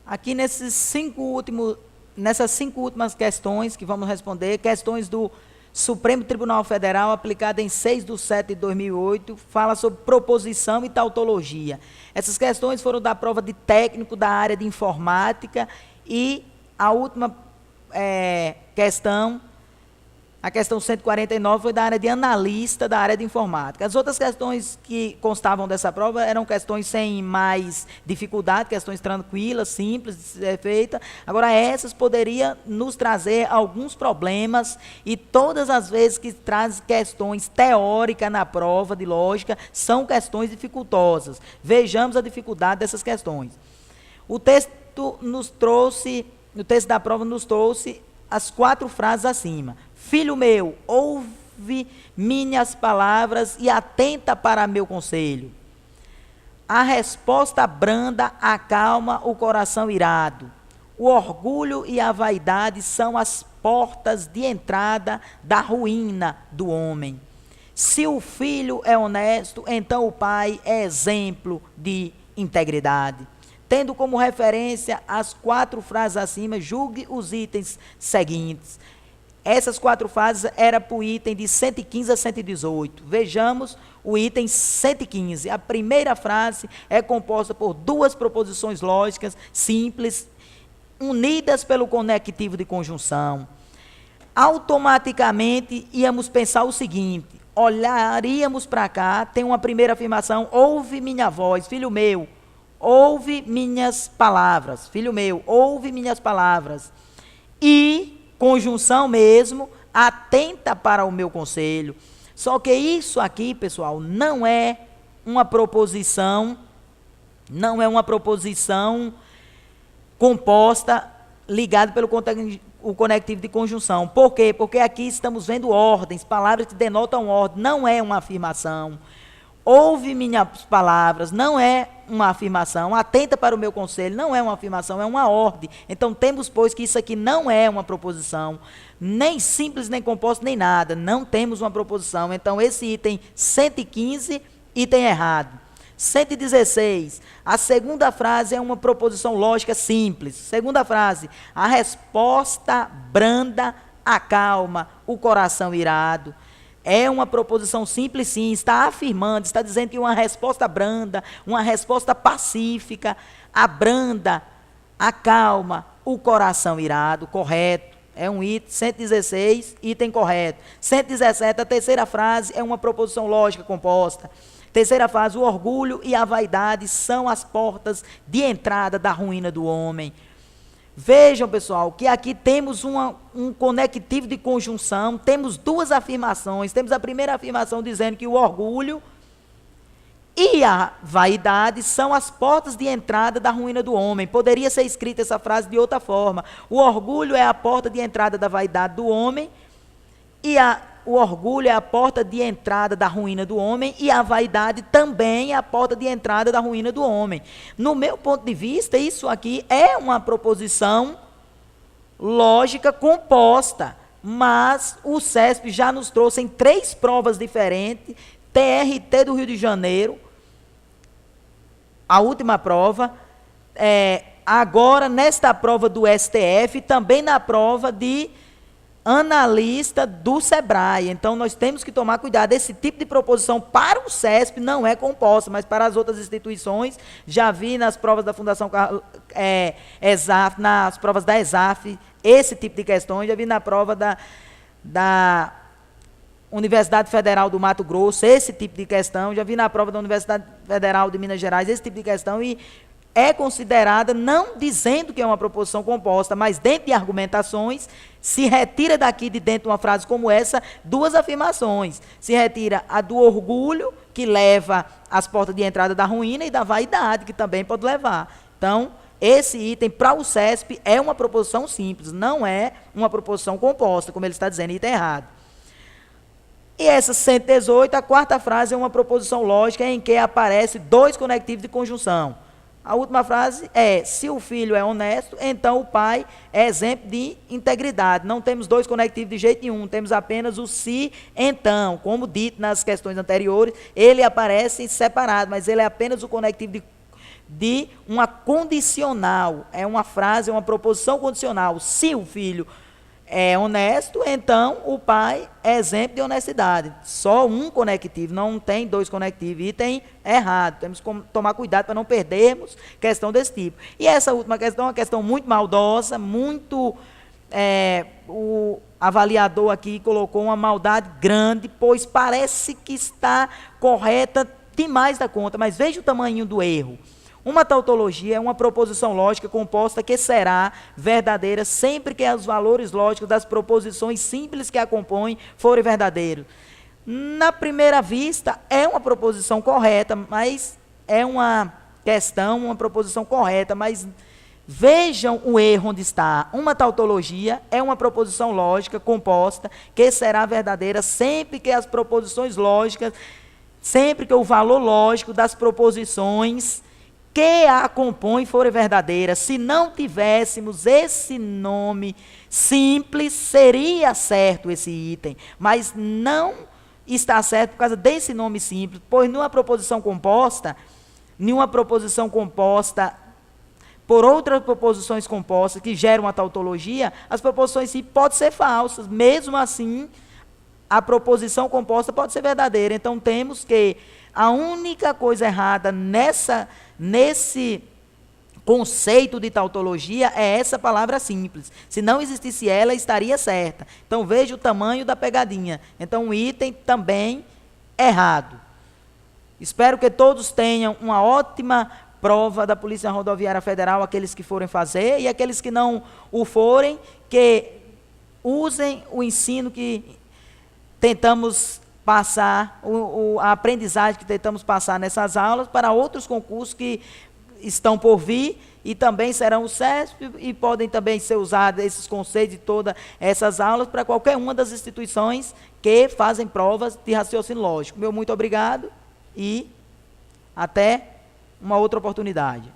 Aqui nessas cinco últimas questões que vamos responder, questões do Supremo Tribunal Federal, aplicada em 6/7/2008, fala sobre proposição e tautologia. Essas questões foram da prova de técnico da área de informática e a última questão, a questão 149, foi da área de analista da área de informática. As outras questões que constavam dessa prova eram questões sem mais dificuldade, questões tranquilas, simples de ser feita. Agora, essas poderiam nos trazer alguns problemas, e todas as vezes que traz questões teóricas na prova de lógica, são questões dificultosas. Vejamos a dificuldade dessas questões. O texto da prova nos trouxe as 4 frases acima. Filho meu, ouve minhas palavras e atenta para meu conselho. A resposta branda acalma o coração irado. O orgulho e a vaidade são as portas de entrada da ruína do homem. Se o filho é honesto, então o pai é exemplo de integridade. Tendo como referência as 4 frases acima, julgue os itens seguintes. Essas 4 frases eram para o item de 115 a 118. Vejamos o item 115. A primeira frase é composta por 2 proposições lógicas simples, unidas pelo conectivo de conjunção. Automaticamente íamos pensar o seguinte: olharíamos para cá, tem uma primeira afirmação: ouve minha voz, filho meu, ouve minhas palavras, filho meu, ouve minhas palavras. E conjunção mesmo, atenta para o meu conselho. Só que isso aqui, pessoal, não é uma proposição composta ligada pelo conectivo de conjunção. Por quê? Porque aqui estamos vendo ordens, palavras que denotam ordem, não é uma afirmação. Ouve minhas palavras, não é uma afirmação. Atenta para o meu conselho, não é uma afirmação, é uma ordem. Então temos, pois, que isso aqui não é uma proposição, nem simples, nem composta, nem nada. Não temos uma proposição. Então esse item 115, item errado. 116, a segunda frase é uma proposição lógica simples. Segunda frase: a resposta branda acalma o coração irado. É uma proposição simples, sim, está afirmando, está dizendo que uma resposta branda, uma resposta pacífica, abranda, acalma o coração irado, correto. É um item 116, item correto. 117, a terceira frase é uma proposição lógica composta. Terceira frase: o orgulho e a vaidade são as portas de entrada da ruína do homem. Vejam, pessoal, que aqui temos um conectivo de conjunção, temos 2 afirmações. Temos a primeira afirmação dizendo que o orgulho e a vaidade são as portas de entrada da ruína do homem. Poderia ser escrita essa frase de outra forma: o orgulho é a porta de entrada da vaidade do homem, e o orgulho é a porta de entrada da ruína do homem, e a vaidade também é a porta de entrada da ruína do homem. No meu ponto de vista, isso aqui é uma proposição lógica composta, mas o CESP já nos trouxe em 3 provas diferentes, TRT do Rio de Janeiro, a última prova, agora nesta prova do STF, também na prova de analista do SEBRAE. Então nós temos que tomar cuidado. Esse tipo de proposição para o CESP não é composta, mas para as outras instituições, já vi nas provas da Fundação ESAF, nas provas da ESAF, esse tipo de questões, já vi na prova da Universidade Federal do Mato Grosso, esse tipo de questão, já vi na prova da Universidade Federal de Minas Gerais, esse tipo de questão, e é considerada, não dizendo que é uma proposição composta, mas dentro de argumentações, se retira daqui de dentro de uma frase como essa 2 afirmações. Se retira a do orgulho, que leva às portas de entrada da ruína, e da vaidade, que também pode levar. Então, esse item, para o CESP, é uma proposição simples, não é uma proposição composta, como ele está dizendo, item errado. E essa 118, a 4ª frase é uma proposição lógica em que aparece 2 conectivos de conjunção. A última frase é: se o filho é honesto, então o pai é exemplo de integridade. Não temos 2 conectivos de jeito nenhum, temos apenas o se, então. Como dito nas questões anteriores, ele aparece separado, mas ele é apenas o conectivo de uma condicional, é uma frase, é uma proposição condicional. Se o filho é honesto, então o pai é exemplo de honestidade. Só um conectivo, não tem dois conectivos. Item errado. Temos que tomar cuidado para não perdermos questão desse tipo. E essa última questão é uma questão muito maldosa, muito... o avaliador aqui colocou uma maldade grande, pois parece que está correta demais da conta, mas veja o tamanho do erro. Uma tautologia é uma proposição lógica composta que será verdadeira sempre que os valores lógicos das proposições simples que a compõem forem verdadeiros. Na primeira vista, é uma proposição correta, mas é uma questão, uma proposição correta, mas vejam o erro onde está. Uma tautologia é uma proposição lógica composta que será verdadeira sempre que as proposições lógicas, sempre que o valor lógico das proposições que a compõem forem verdadeiras. Se não tivéssemos esse nome simples, seria certo esse item, mas não está certo por causa desse nome simples, pois nenhuma proposição composta por outras proposições compostas que geram uma tautologia, as proposições simples podem ser falsas, mesmo assim a proposição composta pode ser verdadeira. Então temos que a única coisa errada nesse conceito de tautologia é essa palavra simples. Se não existisse ela, estaria certa. Então veja o tamanho da pegadinha. Então o item também errado. Espero que todos tenham uma ótima prova da Polícia Rodoviária Federal, aqueles que forem fazer, e aqueles que não o forem, que usem o ensino que tentamos passar, a aprendizagem que tentamos passar nessas aulas para outros concursos que estão por vir e também serão o CESP e podem também ser usados esses conceitos de todas essas aulas para qualquer uma das instituições que fazem provas de raciocínio lógico. Meu muito obrigado e até uma outra oportunidade.